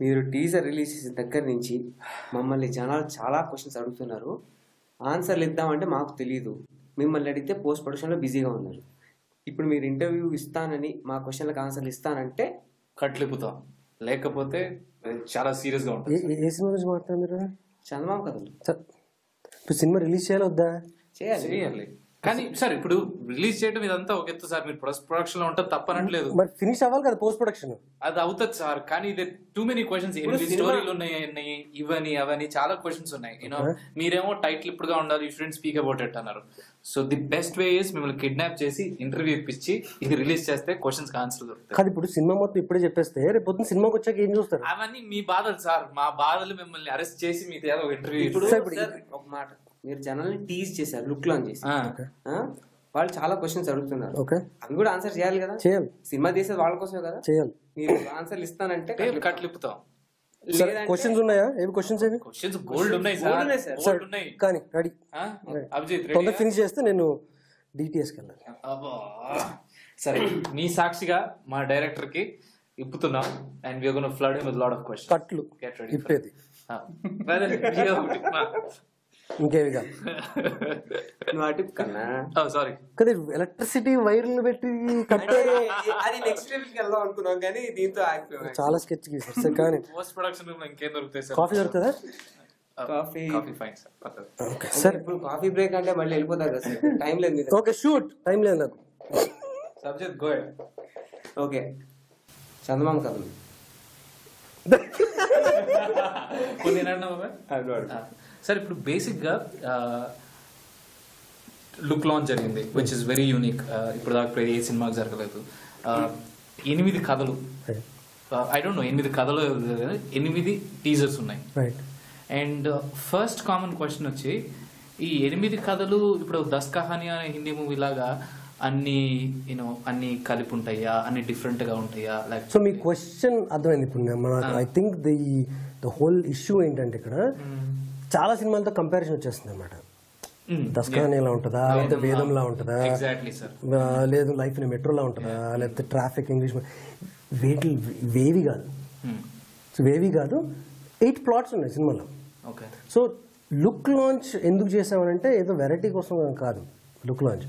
మీరు teaser release చేసిన దగ్గర నుంచి మమ్మల్ని జనాలు చాలా క్వశ్చన్స్ అడుగుతున్నారు. ఆన్సర్లు ఇద్దామంటే మాకు తెలియదు. మిమ్మల్ని అడిగితే పోస్ట్ ప్రొడక్షన్లో బిజీగా ఉన్నారు. ఇప్పుడు మీరు ఇంటర్వ్యూ ఇస్తానని మా క్వశ్చన్లకు ఆన్సర్లు ఇస్తానంటే కట్లిపుతాం, లేకపోతే చాలా సీరియస్గా ఉంటుంది. ఏ సినిమా గురించి మాట్లాడారు మీరు? చందమామ కథలు. ఇప్పుడు సినిమా రిలీజ్ చేయాలి వద్దా? చేయాలి. కానీ సార్ ఇప్పుడు రిలీజ్ చేయడం ఇదంతా ఒక ఎత్తు సార్. మీరు ప్రొడక్షన్ లో ఉంటుంది తప్పనట్లేదు, మరి ఫినిష్ అవ్వాలి కదా పోస్ట్ ప్రొడక్షన్. అది అవుతుంది సార్. కానీ ఇది టూ మెనీ క్వశ్చన్స్. 8 స్టోరీలు ఉన్నాయి, ఇవని అవని చాలా క్వశ్చన్స్ ఉన్నాయి. యూనో మీరేమో టైటిల్ ఇప్పుడుగా ఉండాలి, you shouldn't speak about it అన్నారు. So the best way is మిమ్మల్ని కిడ్నాప్ చేసి ఇంటర్వ్యూ ఇప్పించి ఇది రిలీజ్ చేస్తే క్వశ్చన్స్ ఆన్సర్ దొరుకుతాయి. కాదు ఇప్పుడు సినిమా మొత్తం ఇప్పుడే చెప్పేస్తే రేపు పొద్దున్న సినిమాకి వచ్చాక ఏం చూస్తారు? అవన్నీ మీ బాధలు సార్. మా బాధలు మిమ్మల్ని అరెస్ట్ చేసి మీ దగ్గర ఇంటర్వ్యూ. ఇప్పుడు ఒక మాట, మీరు జనాల్ని టీజ్ చేశారు, లుక్ లాంచ్ చేసి. వాళ్ళు చాలా క్వశ్చన్స్ అడుగుతున్నారు. అవి కూడా ఆన్సర్ చేయాలి కదా. చేయాలి. సినిమా తీసేది వాళ్ళ కోసమే కదా. చేయాలి. మీరు ఆన్సర్లు ఇస్తానంటే కట్లిపుతాం. క్వశ్చన్స్ ఉన్నాయా? ఏవి క్వశ్చన్స్? ఏవి క్వశ్చన్స్ గోల్డ్ ఉన్నాయి సార్. కానీ రెడీ అభిజిత్ తొందర ఫినిష్ చేస్తే నేను డిటిఎస్కి వెళ్ళాలి. సరే, మీ సాక్షిగా మా డైరెక్టర్ కి ఇప్పుతున్నాం. And we are gonna flood him with lot of questions. కట్లు ఇప్పేది ఇంకేవి కాదు. సారీ కదా, ఎలక్ట్రిసిటీ వైర్లు పెట్టి కట్టారు. అది నెక్స్ట్ లెవెల్కి వెళ్దాం అనుకున్నాం కానీ దీంతో ఆగిపోయాం. చాలా స్కెచ్ గీసారు సార్. కానీ పోస్ట్ ప్రొడక్షన్ ఇంకేం దొరుకుతాయి సార్? కాఫీ దొరుకుతుందా? Coffee fine sir. సార్ ఇప్పుడు కాఫీ బ్రేక్ అంటే మళ్ళీ వెళ్ళిపోతారు కదా సార్. టైం లేదు. ఓకే షూట్, టైం లేదు నాకు. Subject go head. ఓకే, చందమామ కథలు. సార్ ఇప్పుడు బేసిక్ గా లుక్ లాంచ్ జరిగింది, విచ్ ఇస్ వెరీ యూనిక్. ఇప్పుడు దాకా ఏ సినిమాకి జరగలేదు. 8 కథలు, ఐ డోంట్ నో 8 కథలు, 8 టీజర్స్ ఉన్నాయి. అండ్ ఫస్ట్ కామన్ క్వశ్చన్ వచ్చి, ఈ 8 కథలు ఇప్పుడు 10 కహాని అనే హిందీ మూవీ లాగా అన్ని కలిపి ఉంటాయా, అన్ని డిఫరెంట్ గా ఉంటాయా? లైక్ సో మీ క్వశ్చన్ అర్థమైంది. ఇప్పుడు I think the whole issue ఏంటంటే ఇక్కడ చాలా సినిమాలతో కంపారిజన్ వచ్చేస్తుంది అనమాట. దస్కహాని ఎలా ఉంటుందా, లేకపోతే వేదంలా ఉంటుందా, లేదు లైఫ్ ఇన్ మెట్రోలా ఉంటుందా, లేకపోతే ట్రాఫిక్ ఇంగ్లీష్. వేవి కాదు. సో వేవి కాదు, 8 ప్లాట్స్ ఉన్నాయి సినిమాలో. సో లుక్ లాంచ్ ఎందుకు చేసామనంటే ఏదో వెరైటీ కోసం కాదు. Look launch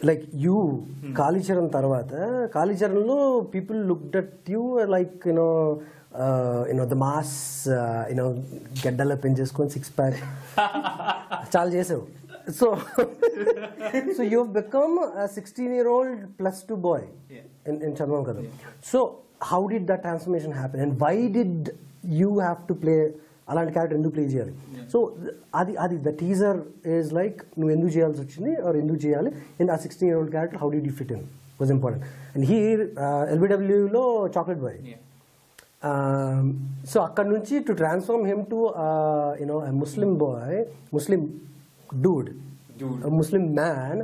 like you Kalicharan తర్వాత, కాళీచరణ్లో people looked at you like the mass, గడ్డలా పెంచేసుకొని 6 ప్యాక్ చాలా చేసావు. So you become 16-year-old +2 boy in Chandamama Kathalu. So how did that transformation happen and why did you have to play అలాంటి character ఎందుకు play చేయాలి? So అది the teaser is like నువ్వు ఎందుకు చేయాల్సి వచ్చింది, ఆర్ ఎందుకు చేయాలి, అండ్ ఆ 16-year-old character how did you fit in was important. And here ఎల్బిడబ్ల్యూలో చాక్లెట్ బాయ్. సో అక్కడ నుంచి to transform him to Muslim boy, Muslim dude, Muslim man.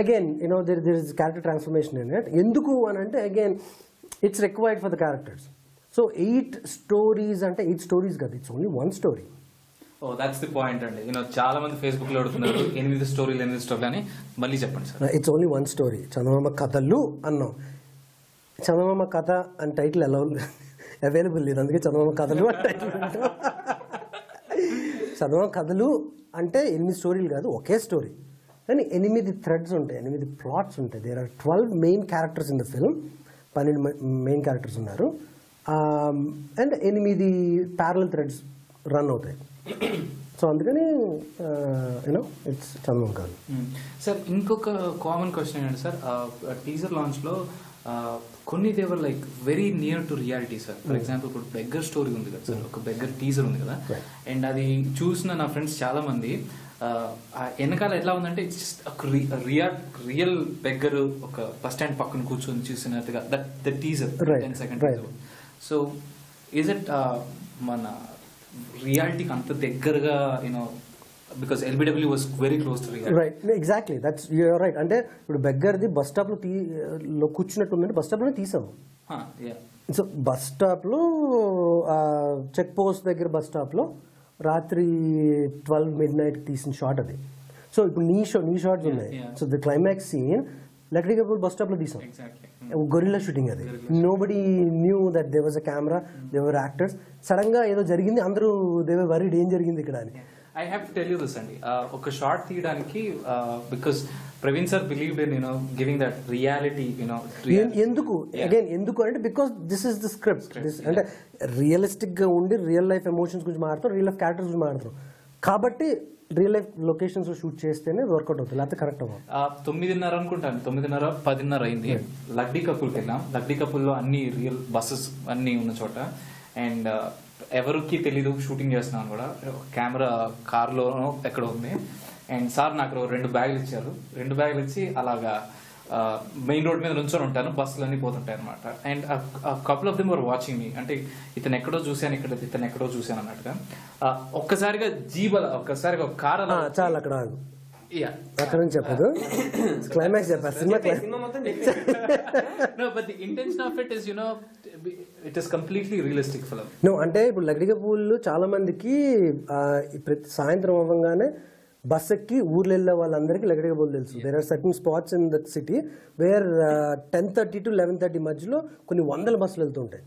Again there is character transformation in it. ఎందుకు అని అంటే again it's required for the characters. So 8 stories అంటే 8 stories కాదు, it's only 1 story. Oh that's the point అండి. చాలా మంది Facebook లో అడుగుతున్నారు 8 స్టోరీలు అని. మళ్ళీ చెప్పండి సార్. It's only 1 story. చందమామ కథలు అన్నాం. చందమామ కథ అని టైటిల్ అవైలబుల్ లేదు, అందుకే చందమామ కథలు అని టైటిల్. చందమామ కథలు అంటే 8 స్టోరీలు కాదు, ఒకే స్టోరీ. కానీ 8 థ్రెడ్స్ ఉంటాయి, 8 ప్లాట్స్ ఉంటాయి. There are 12 main characters in the film. 12 main characters ఉన్నారు. అండ్ 8 ప్యారలల్ థ్రెడ్స్ రన్ అవుతాయి. సో అందుకని ఇట్స్ చందమామ కథలు. సార్ ఇంకొక కామన్ క్వశ్చన్ ఏంటంటే సార్, టీజర్ లాంచ్ లో కొన్ని they were like very near to reality sir. For example ఇప్పుడు బెగ్గర్ స్టోరీ ఉంది కదా సార్, ఒక బెగ్గర్ టీజర్ ఉంది కదా, అండ్ అది చూసిన నా ఫ్రెండ్స్ చాలా మంది వెనకాల ఎట్లా ఉందంటే ఇట్స్ జస్ట్ రియల్ బెగ్గర్ ఒక బస్ స్టాండ్ పక్కన కూర్చొని చూసినట్టుగా the teaser 10 seconds. So is it మన రియాలిటీకి అంత దగ్గరగా because LBW was very close to reality. Right, exactly, that's you're right. అంటే ఇప్పుడు బెగ్గర్ది బస్ స్టాప్ లో కూర్చున్నట్టు ఉందంటే బస్ స్టాప్ లోనే తీసాము. సో బస్ స్టాప్ లో చెక్ పోస్ట్ దగ్గర బస్ స్టాప్ లో రాత్రి 12 midnight తీసిన షాట్ అది. సో ఇప్పుడు నీ షాట్స్ ఉన్నాయి. So the climax scene Lakdikapul bus stop లో తీసాం, ఎగ్జాక్ట్లీ. గొరిల్లా షూటింగ్ అది. Nobody knew that they was a camera, they were actors. Sudden గా ఏదో జరిగింది, అందరూ దే వర్ వరీడ్ ఏం జరిగింది ఇక్కడ అని. I have to tell you this అండి, ఒక షార్ట్ తీయడానికి because Praveen sir believed in giving that reality ఎందుకు అగైన్ ఎందుకు అంటే because this is the script. అంటే రియలిస్టిక్ గా ఉండి రియల్ లైఫ్ ఎమోషన్స్ గురించి మాట్లాడతాం, రియల్ లైఫ్ క్యారెక్టర్స్ గురించి మాట్లాడతాం కాబట్టి రియల్ లైఫ్ లొకేషన్స్ షూట్ చేస్తేనే వర్కౌట్ అవుతుంది, లేకపోతే కరెక్ట్ అవ్వదు. 9:30 అనుకుంటాను, 9:30, 10:30 అయింది. లక్డీ కపూర్కి వెళ్ళాం. లక్డీ కపూర్లో అన్ని రియల్ బస్సెస్ అన్ని ఉన్న చోట, అండ్ ఎవరికి తెలీదు షూటింగ్ చేస్తున్నాను కూడా. కెమెరా కార్లోనో ఎక్కడ ఉంది. అండ్ సార్ నాకు 2 బ్యాగులు ఇచ్చారు. 2 బ్యాగులు ఇచ్చి అలాగా మెయిన్ రోడ్ మీద నుంచొని ఉంటాను, బస్సులు అన్ని పోతుంటాయి అనమాట. And couple of them were watching me, అంటే ఇతను ఎక్కడో చూశాను, ఇతను ఎక్కడో చూశాను అన్నట్టుగా. ఒక్కసారిగా ఒక్కసారిగా ఒక కార్ అలా చాలా అక్కడ అక్కడ నుంచి చెప్పదు, క్లైమాక్స్ చెప్పారు cinema. No, but the intention of it is, it is completely realistic film. No, అంటే ఇప్పుడు లక్డీ కపూర్లు చాలా మందికి ప్రతి సాయంత్రం అవ్వగానే బస్ ఎక్కి ఊర్లు వెళ్ళే వాళ్ళందరికీ లక్డీ కపూర్ తెలుసు. There are certain spots in that city where 10:30 to 11:30 మధ్యలో కొన్ని 100 బస్సులు వెళ్తుంటాయి.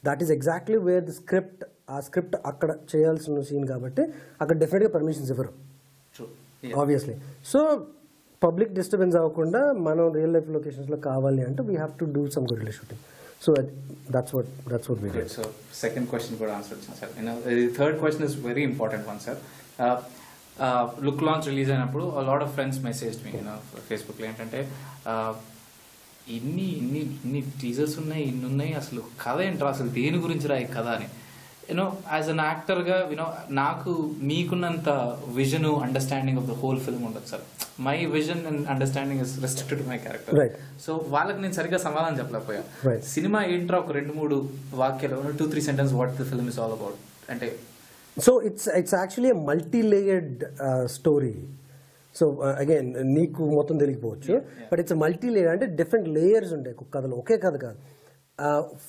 That is exactly where the script, ఆ స్క్రిప్ట్ అక్కడ చేయాల్సిన సీన్ కాబట్టి అక్కడ డెఫినెట్గా పర్మిషన్స్ ఇవ్వరు ఆబ్వియస్లీ. సో పబ్లిక్ డిస్టర్బెన్స్ అవ్వకుండా మనం రియల్ లైఫ్ లొకేషన్స్ లో కావాలి అంటే we have to do some good shooting. So that's what we did. So second question కూడా ఆన్సర్ ఇచ్చాను sir. Third question is very important one sir. Look launch release అయినప్పుడు lot of friends message me ఫేస్బుక్లో ఏంటంటే ఇన్ని teasers ఉన్నాయి, ఇన్ని ఉన్నాయి, అసలు కథ ఏంట్రా, అసలు దేని గురించి రా ఈ కథ అని. యాజ్ అన్ యాక్టర్గా నాకు మీకున్నంత vision understanding of the whole film ఉండదు sir. My vision and understanding is restricted to my character. So వాళ్ళకి నేను సరిగ్గా సమాధానం చెప్పలేకపోయా. సినిమా ఏంట్రా ఒక 2-3 వాక్యాలు, 2-3 sentence what the film is all about అంటే. So it's actually a multi-layered story. So again నీకు మొత్తం తెలియకపోవచ్చు, బట్ ఇట్స్ మల్టీ లేయర్. అంటే డిఫరెంట్ లేయర్స్ ఉంటాయి కథలో, ఒకే కథ కాదు.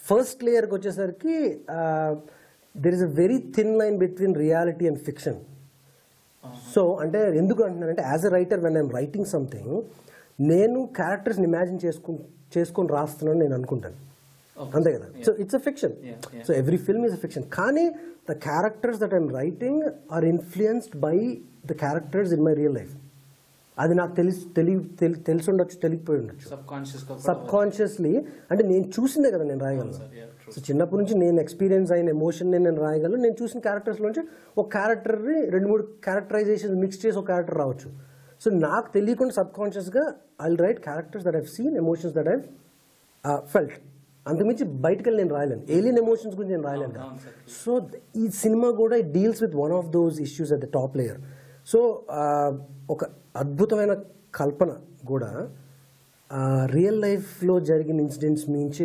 ఫస్ట్ లేయర్కి వచ్చేసరికి there is a very thin line between reality and fiction. So అంటే ఎందుకు అంటున్నానంటే as a writer when I'm writing something, నేను క్యారెక్టర్స్ని ఇమాజిన్ చేసుకొని రాస్తున్నాను నేను అనుకుంటాను, అంతే కదా. So it's a fiction. So every film is a fiction. కానీ the characters that I'm writing are influenced by the characters in my real life. అది నాకు తెలిసి ఉండొచ్చు, తెలియకపోయి ఉండొచ్చు. సబ్కాన్షియస్లీ అంటే నేను చూసిందే కదా నేను రాయగలను. సో చిన్నప్పటి నుంచి నేను ఎక్స్పీరియన్స్ అయిన ఎమోషన్ నేను రాయగలను. నేను చూసిన క్యారెక్టర్స్ నుంచి ఒక క్యారెక్టర్ని 2-3 క్యారెక్టరైజేషన్ మిక్స్ చేసి ఒక క్యారెక్టర్ రావచ్చు. సో నాకు తెలియకుండా సబ్కాన్షియస్గా I will write characters that I've seen, emotions that I've felt. అంతకుమించి బయటకు వెళ్ళి నేను రాయలేను, ఏలియన్ ఎమోషన్స్ గురించి నేను రాయలేను కదా. సో ఈ సినిమా కూడా it deals with one of those issues at the top layer. So ఒక అద్భుతమైన కల్పన కూడా రియల్ లైఫ్లో జరిగిన ఇన్సిడెంట్స్ నుంచి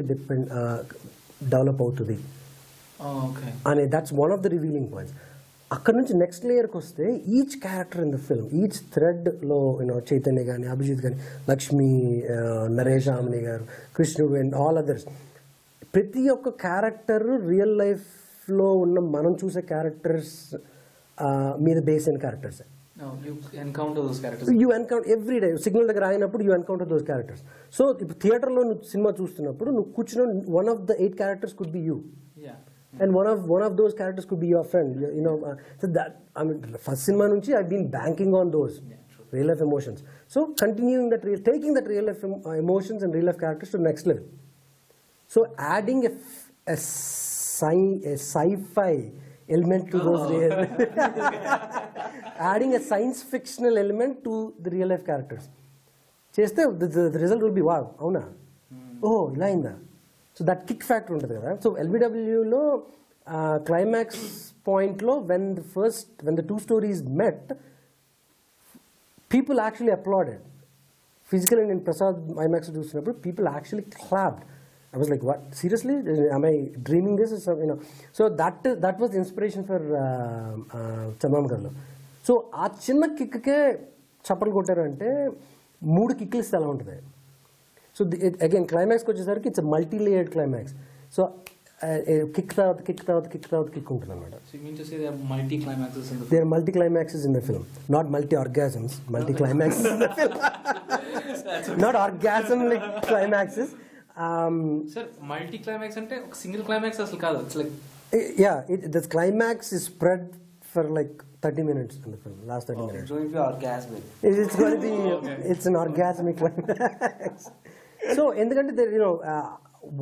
డెవలప్ అవుతుంది అనే that's one of the revealing points. అక్కడ నుంచి నెక్స్ట్ లేయర్కి వస్తే each character in the film, each థ్రెడ్లో చైతన్య కానీ, అభిజిత్ కానీ, లక్ష్మి, నరేష్, ఆమని గారు, కృష్ణుడు అండ్ ఆల్ అదర్స్, ప్రతి ఒక్క క్యారెక్టర్ రియల్ లైఫ్లో ఉన్న మనం చూసే క్యారెక్టర్స్ మీద బేస్ అయిన characters. You encounter those characters. You encounter every day. Signal దగ్గర అయినప్పుడు you encounter those characters. So ఇప్పుడు థియేటర్లో నువ్వు సినిమా చూస్తున్నప్పుడు నువ్వు కూర్చున్న one of the 8 characters could be you. Yeah. And one of those characters could be your friend. So that I mean, first cinema nunchi I've been banking on those real life emotions. So continuing that, taking that real life emotions and real life characters to the next level. So adding a sci-fi element to those real adding a science fictional element to the real life characters. Cheste the result will be wow, avuna. Oh, ila inda. So that kick factor ఉంటుంది కదా. So ఎల్బిడబ్ల్యూలో climax పాయింట్లో when the two stories met, people actually applauded. Physically in Prasad IMAX చూసినప్పుడు people actually clapped. I was like, what? Seriously? Am I dreaming this? So that was the inspiration for Chandamama Kathalu. So ఆ చిన్న కిక్కే చప్పలు కొట్టారు అంటే 3 కిక్లు ఇస్తే ఎలా ఉంటుంది. సో అగైన్ క్లైమాక్స్కి వచ్చేసరికి it's multi layered climax. So kick తర్వాత కిక్ తర్వాత కిక్ తర్వాత కిక్ ఉంటుంది అనమాట. There are multi climaxes in the film, not multi orgasms, multi climaxes in the film. Not orgasmic climaxes. Sir multi climax అంటే ఒక single climax అసలు కాదు. It's like the climax is spread for like 30 minutes in the film, last 30 minutes. It's going to be orgasmic. It's going to be, it's an orgasmic climax. So, endukante there, you know,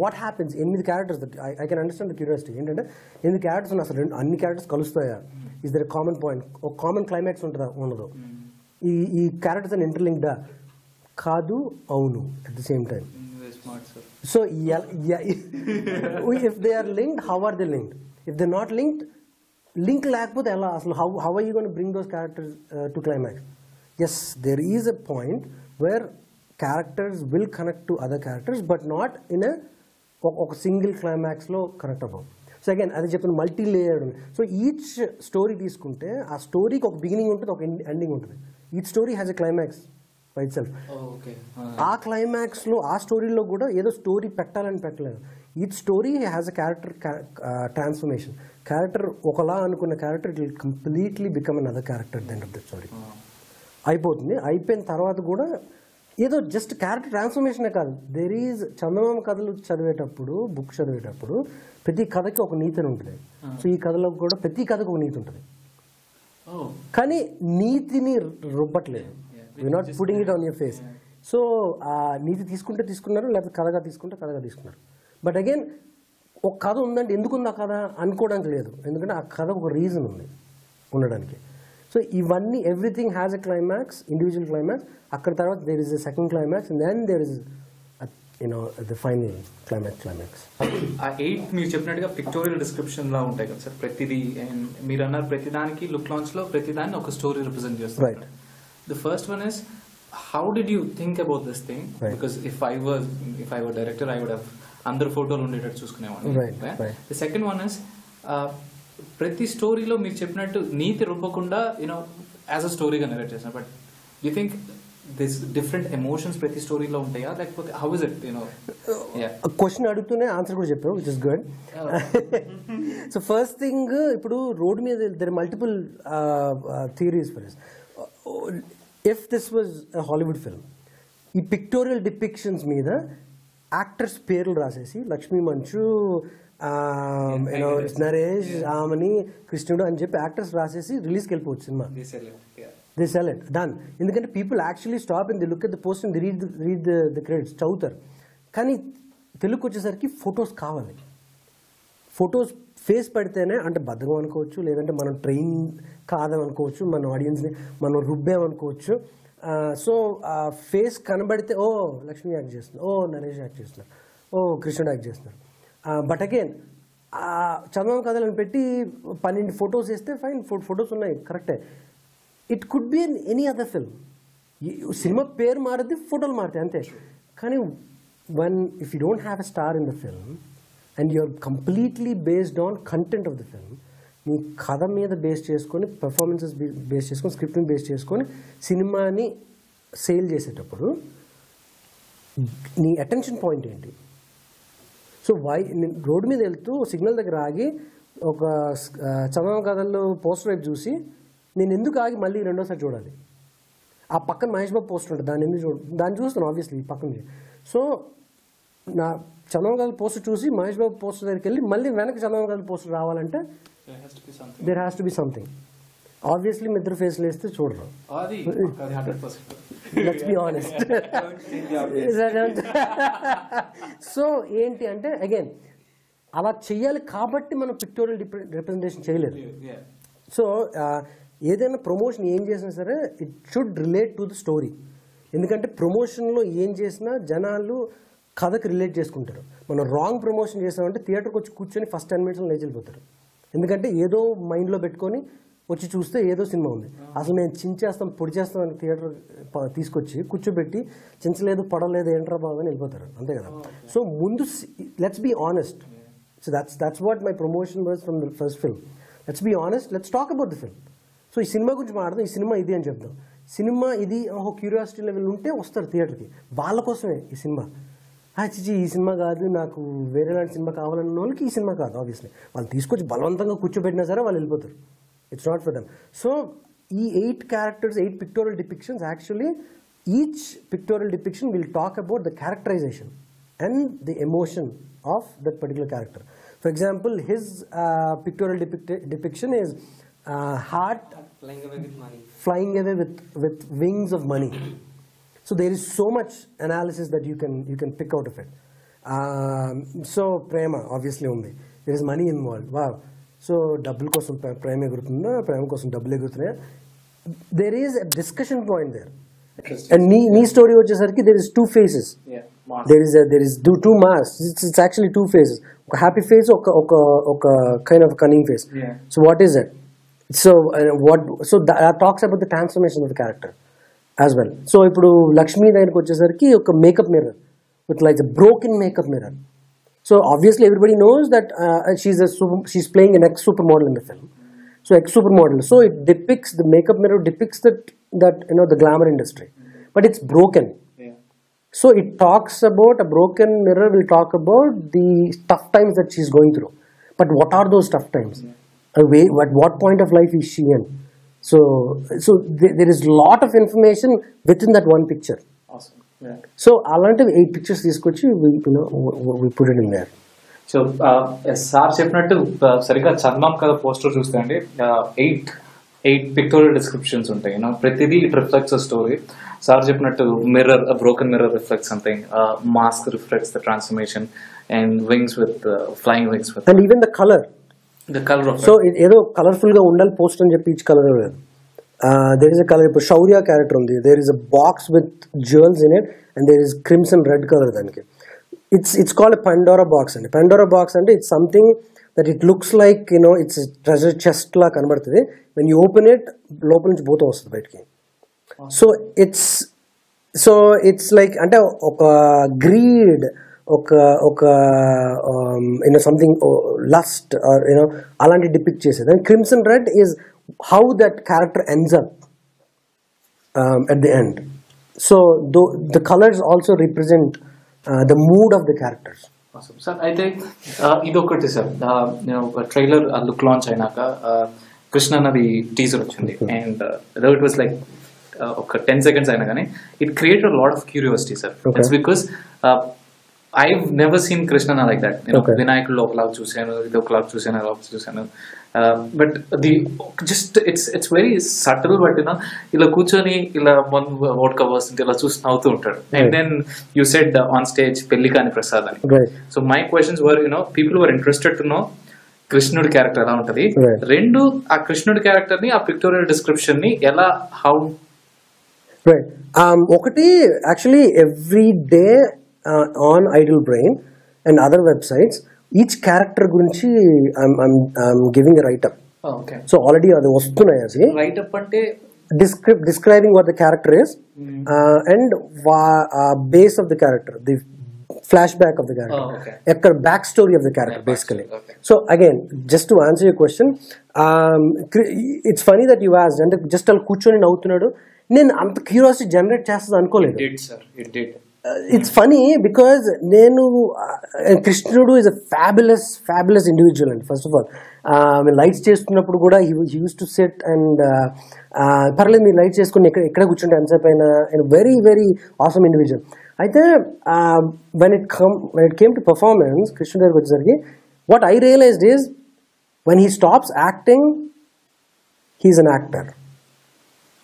what happens in the characters, that I can understand the curiosity. Endante in the characters una asalu anni characters kalustaya, is there a common point, or common climax untada undado? Ee characters are interlinked kaadu avunu at the same time. smart, sir. So if they are linked, how are they linked? If they're not linked, link లేకపోతే ఎలా అసలు how are you going to bring those characters to climax? Yes, there is a point where characters will connect to other characters, but not in ఒక single climax లో connect అవ్వం. So again అది చెప్పిన multi layered ఉంది. So each story తీసుకుంటే ఆ స్టోరీకి ఒక beginning ఉంటుంది, ఒక ఎండింగ్ ఉంటుంది. Each story has a climax by it self. ఆ క్లైమాక్స్ లో ఆ స్టోరీలో కూడా ఏదో స్టోరీ పెట్టాలని పెట్టలేదు. Each story has a character transformation. Character ఒకలా అనుకున్న character it will completely become an other character at the end of the story. అయిపోతుంది. అయిపోయిన తర్వాత కూడా ఏదో జస్ట్ క్యారెక్టర్ ట్రాన్స్ఫర్మేషనే కాదు, దెర్ ఈజ్ చందమామ కథలు చదివేటప్పుడు, బుక్ చదివేటప్పుడు ప్రతి కథకి ఒక నీతి ఉంటుంది. సో ఈ కథలో కూడా ప్రతి కథకు ఒక నీతి ఉంటుంది, కానీ నీతిని రుబ్బట్లేదు. You not putting it on your face. So ఆ నీతి తీసుకుంటే తీసుకున్నారు, లేకపోతే కథగా తీసుకుంటే కథగా తీసుకున్నారు. బట్ అగైన్ ఒక కథ ఉందంటే ఎందుకుంది ఆ కథ అనుకోవడానికి లేదు, ఎందుకంటే ఆ కథ ఒక రీజన్ ఉంది ఉండడానికి. సో ఇవన్నీ everything has a climax, individual climax. అక్కడ తర్వాత there is a second climax and then there is the final climax. ఆ 8 మీరు చెప్పినట్టుగా పిక్టోరియల్ డిస్క్రిప్షన్ లా ఉంటాయి కదా సార్ ప్రతిదీ. అండ్ మీరు అన్నారు ప్రతిదానికి లుక్ లాంచ్ లో ప్రతిదాన్ని ఒక స్టోరీ రిప్రజెంట్ చేస్తారు. Right. The first one is how did you think about this thing? Because if I were director I would have అందరు ఫోటోలు ఉండేటట్టు చూసుకునేవాడిని. ద సెకండ్ వన్ ఇస్ ప్రతి స్టోరీలో మీరు చెప్పినట్టు నీతి రుబ్బకుండా యూనో యాజ్ అ స్టోరీగా నెరేట్ చేసిన. But you think this different emotions ప్రతి స్టోరీలో ఉంటాయా, లేకపోతే how is it? You know question అడుగుతూనే ఆన్సర్ కూడా చెప్పావు, which is good. So first thing, ఇప్పుడు రోడ్ మీద there multiple theories for this. If this was a Hollywood film, ఈ పిక్టోరియల్ డిపిక్షన్స్ మీద యాక్టర్స్ పేర్లు రాసేసి లక్ష్మీ మంచు, నరేష్, ఆమని, కృష్ణుడు అని చెప్పి యాక్టర్స్ రాసేసి రిలీజ్కి వెళ్ళిపోవచ్చు సినిమా. They sell it, done. ఎందుకంటే people actually stop and they look at the post and they read the credits, చదువుతారు. కానీ తెలుగుకి వచ్చేసరికి ఫొటోస్ కావాలి. ఫొటోస్ ఫేస్ పెడితేనే, అంటే బద్ధకం అనుకోవచ్చు, లేదంటే మనం ట్రైన్ కాదనుకోవచ్చు, మన ఆడియన్స్ని మనం రుబ్బామనుకోవచ్చు. సో ఫేస్ కనబడితే ఓ లక్ష్మి యాక్ట్ చేస్తున్నారు, ఓ నరేష్ యాక్ట్ చేస్తున్నారు, ఓ కృష్ణుడు యాక్ట్ చేస్తున్నారు. బట్ అగైన్ చందమామ కథలను పెట్టి 12 ఫొటోస్ వేస్తే ఫైన్, ఫొటోస్ ఉన్నాయి కరెక్టే. It could be any other film. Cinema పేరు మారుద్ది, ఫోటోలు మారుతాయి అంతే. కానీ if you don't have a star in the film and you are completely based on content of the film, నీ కథ మీద బేస్ చేసుకొని, పెర్ఫార్మెన్సెస్ బేస్ చేసుకొని, స్క్రిప్ట్ని బేస్ చేసుకొని సినిమాని సేల్ చేసేటప్పుడు నీ అటెన్షన్ పాయింట్ ఏంటి? సో రోడ్డు మీద వెళ్తూ సిగ్నల్ దగ్గర ఆగి ఒక చందమామ కథల్లో పోస్టర్ వైపు చూసి నేను ఎందుకు ఆగి మళ్ళీ రెండోసారి చూడాలి? ఆ పక్కన మహేష్ బాబు పోస్టర్ ఉంటుంది, దాన్ని ఎందుకు దాన్ని చూస్తాను ఆబ్వియస్లీ పక్కన. సో నా చందమామ కథల పోస్టర్ చూసి మహేష్ బాబు పోస్టర్ దగ్గరికి వెళ్ళి మళ్ళీ వెనక్కి చందమామ కథల పోస్టర్ రావాలంటే there has to be something. Obviously మిద్దరు ఫేస్లు వేస్తే చూడరు. Let's be honest. సో ఏంటి అంటే అగైన్ అలా చెయ్యాలి కాబట్టి మనం పిక్టోరియల్ రిప్రజెంటేషన్ చేయలేదు. సో ఏదైనా ప్రమోషన్ ఏం చేసినా సరే it should relate to the story. ఎందుకంటే ప్రమోషన్లో ఏం చేసినా జనాలు కథకు రిలేట్ చేసుకుంటారు. మనం రాంగ్ ప్రమోషన్ చేసామంటే థియేటర్కి వచ్చి కూర్చొని ఫస్ట్ 10 minutes లేచి వెళ్ళిపోతారు. ఎందుకంటే ఏదో మైండ్లో పెట్టుకొని వచ్చి చూస్తే ఏదో సినిమా ఉంది, అసలు నేను చించేస్తాం పొడి చేస్తాం అని థియేటర్ తీసుకొచ్చి కూర్చోబెట్టి చించలేదు పడలేదు ఏంట్రా బాబు అని వెళ్ళిపోతారు, అంతే కదా. సో ముందు let's be honest. So that's what my promotion was from the first film. Let's be honest, let's talk about the film. So ఈ సినిమా గురించి మాట్లాడదాం, ఈ సినిమా ఇది అని చెప్దాం. సినిమా ఇది క్యూరియాసిటీ లెవెల్ ఉంటే వస్తారు థియేటర్కి, వాళ్ళ కోసమే ఈ సినిమా. చిచి ఈ సినిమా కాదు, నాకు వేరే లాంటి సినిమా కావాలన్న వాళ్ళకి ఈ సినిమా కాదు. ఆబ్వియస్లీ వాళ్ళు తీసుకొచ్చి బలవంతంగా కూర్చోబెట్టినా సరే వాళ్ళు వెళ్ళిపోతారు. It's not for them. So ఈ 8 characters, 8 pictorial depictions actually each pictorial depiction will talk about the characterization and the emotion of that particular character. For example, his pictorial depiction is heart Flying away with money. flying away with wings of money. So there is so much analysis that you can pick out of it. So prema obviously undi. There is money involved. Wow. So double kosam prema egurutunda, prema kosam double egurutunda. There is a discussion point there. And knee story వచ్చేసరికి there is two faces. There is two masks. It's actually two faces. A happy face, oka kind of cunning face. So what is it? So that talks about the transformation of the character as well. So ఇప్పుడు లక్ష్మీ దగ్గరికి వచ్చేసరికి ఒక makeup mirror with like a broken makeup mirror. So obviously everybody knows that she's playing an ex-supermodel in the film. So ex-supermodel. So it depicts, the makeup mirror depicts that the glamour industry. But it's broken. So it talks about, a broken mirror will talk about the tough times that she's going through. But what are those tough times? At what point of life is she in? So there is a lot of information within that one picture. Awesome. Yeah. So అలాంటివి 8 pictures తీసుకొచ్చి we put it in there. So sir చెప్పినట్టు సరిగ్గా చందమామ కథ poster చూస్తే అండి 8 pictorial descriptions ఉంటాయి. ప్రతిదీ it reflects a story. Sir చెప్పినట్టు mirror, broken mirror reflects something, mask reflects the transformation, and wings with flying wings with, and even the colour of so ఏదో colourful గా ఉండాలి పోస్టర్ అని చెప్పి each colour there is a color. ఇప్పుడు Shaurya character ఉంది, there is a box with jewels in it and there is crimson red color దానికి. It's called a Pandora box అండి. Pandora box అంటే it's something that it looks like it's a treasure chest లా కనబడుతుంది. when you open it లోపల నుంచి భూతం వస్తుంది బయటికి. So it's like అంటే ఒక greed, ఒక సంథింగ్ లస్ట్ ఆర్ అలాంటి డిపిక్ట్ చేసేది. And crimson red is how that character ends up at the end. So the colors also represent the mood of the characters. Awesome. Sir, అయితే ఇదొకటి sir, trailer look launch అయినాక కృష్ణ అన్నది teaser వచ్చింది, and it was like ఒక 10 seconds అయినా కానీ it created lot of curiosity sir. It's because I've never seen Krishna like that. వినాయకుడు ఒకలాగా చూశాను, ఇది ఒకలాగా చూశాను, అలా చూశాను. But it's very subtle. But ఇలా కూర్చొని ఇలా వోడ్కా వస్తుంది ఇలా చూసి నవ్వుతూ ఉంటాడు. And then you said on stage పెళ్లి కాని ప్రసాద్ అని. So my questions were, people were interested to know కృష్ణుడి క్యారెక్టర్ ఎలా ఉంటది. రెండు, ఆ కృష్ణుడి క్యారెక్టర్ ని, ఆ పిక్టోరియల్ డిస్క్రిప్షన్ ని ఎలా, హౌ. ఒకటి actually every day on Idle Brain and other websites, each character gurinchi I'm giving a write up. Okay. So already adu vastunayi asi write up ante describing what the character is, and base of the character, the flashback of the character, ekkada backstory of the character, basically. So again, just to answer your question, it's funny that you asked, and just al కూర్చొని నవ్వుతున్నాడు, నేను అంత curiosity generate చేస్తుంది అనుకోలేదు. It did. It's funny because Krishnudu is a fabulous individual. And first of all, lights చేస్తున్నప్పుడు కూడా he used to sit and పర్లేదు మీరు లైట్ చేసుకుని ఎక్కడ కూర్చుంటే ఎంతసేపు అయినా, very very awesome individual. అయితే when it came to performance, Krishnudu దగ్గరికి వచ్చేసరికి what I realized is when he stops acting, he's an actor.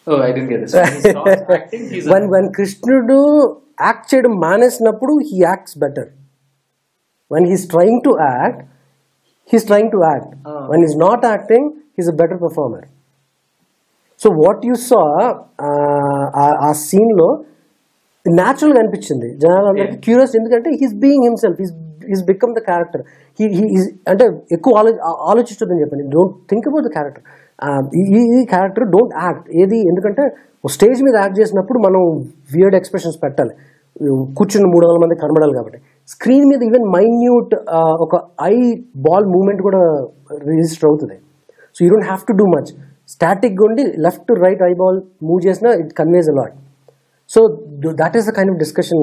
Oh, I didn't get this. When he stops acting, he's when Krishnudu act చేయడం మానేసినప్పుడు he acts better. When he's trying to act, when he's not acting, he's a better performer. So what you saw ఆ scene లో natural గా అనిపించింది జనాలందరికీ, curious, ఎందుకంటే he's being himself, he's become the character. he is అంటే ఎక్కువ ఆలోచించొద్దని చెప్పండి, don't think about the character. ఈ క్యారెక్టర్ డోంట్ యాక్ట్ ఏది, ఎందుకంటే స్టేజ్ మీద యాక్ట్ చేసినప్పుడు మనం వియర్డ్ ఎక్స్ప్రెషన్స్ పెట్టాలి, కూర్చున్న 300 మంది కనబడాలి. కాబట్టి స్క్రీన్ మీద ఈవెన్ మైన్యూట్ ఒక ఐ బాల్ మూవ్మెంట్ కూడా రిజిస్టర్ అవుతుంది. So you don't have to do much, స్టాటిక్గా ఉండి left to right eye ball move చేసినా it conveys a lot. So that is the kind of discussion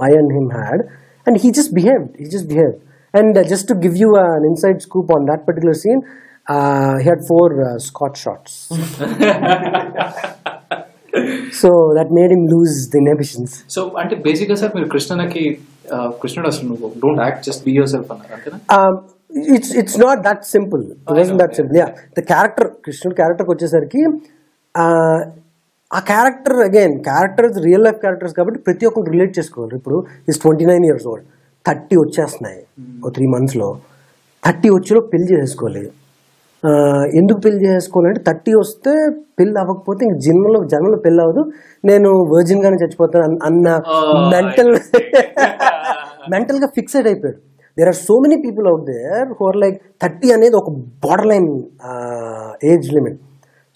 I and him had, and he just behaved. And just to give you an inside scoop on that particular scene, he had 4 Scotch shots. So that made him lose the inhibitions. So అంటే బేసిక్గా sir మీరు కృష్ణుడు అసలు నువ్వు don't act, just be yourself అన్నారు అంతేనా? It's not that simple. It wasn't that simple. Yeah, the character, Krishnudu character వచ్చేసరికి ఆ character characters real life characters కాబట్టి ప్రతి ఒక్కరు రిలేట్ చేసుకోవాలి. ఇప్పుడు ఈస్ 29 years old, 30 వచ్చేస్తున్నాయి ఓ 3 monthsలో. 30 వచ్చేలో పెళ్లి చేసేసుకోవాలి. ఎందుకు పెళ్లి చేసుకోవాలంటే 30 వస్తే పెళ్ళి అవ్వకపోతే ఇంక జన్మలో పెళ్ళి అవ్వదు, నేను వర్జిన్ గానే చచ్చిపోతాను అన్న మెంటల్గా ఫిక్సెడ్ అయిపోయాడు. There are so many people out there who are like 30 అనేది ఒక border line age limit.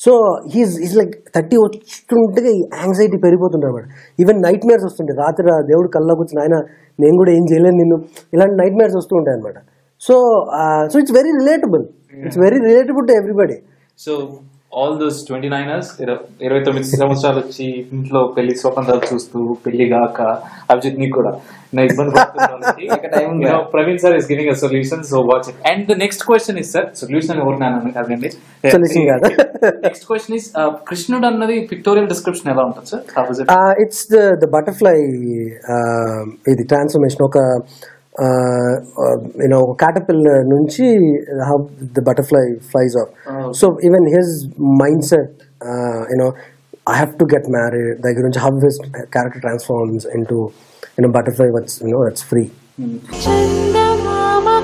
So he's like 30 వస్తుంటే యాంగ్జైటీ పెరిగిపోతుంటారు అన్నమాట. ఈవెన్ నైట్ మేర్స్ వస్తుంటాయి, రాత్రి దేవుడు కల్లా కూర్చొని ఆయన నేను కూడా ఏం చేయలేను నిన్ను, ఇలాంటి నైట్ మేర్స్ వస్తూ ఉంటాయి అనమాట. So it's very relatable, it's very relatable to everybody. So all those 29ers 29 సంవత్సరాలు వచ్చి ఇంట్లో పెళ్లి స్వప్నాలు చూస్తూ పెళ్లి కాక అభిజిత్ నీకు కూడా నా ఇబ్బంది Praveen sir is giving a solution, so watch it. And the next question is sir, solution ఎవరినానండి కాదండి, నెక్స్ట్ క్వశ్చన్ ఇస్ కృష్ణుడు అన్నది పిక్టోరియల్ డిస్క్రిప్షన్ ఎలా ఉంటుంది సార్? ఇట్స్ ద బటర్ఫ్లై ఇది ట్రాన్స్ఫర్మేషన్. ఒక caterpillar నుంచి how the butterfly flies off. So even his mindset, I have to get married, దగ్గర నుంచి how his character transforms into butterfly, what's that's free. Chandamama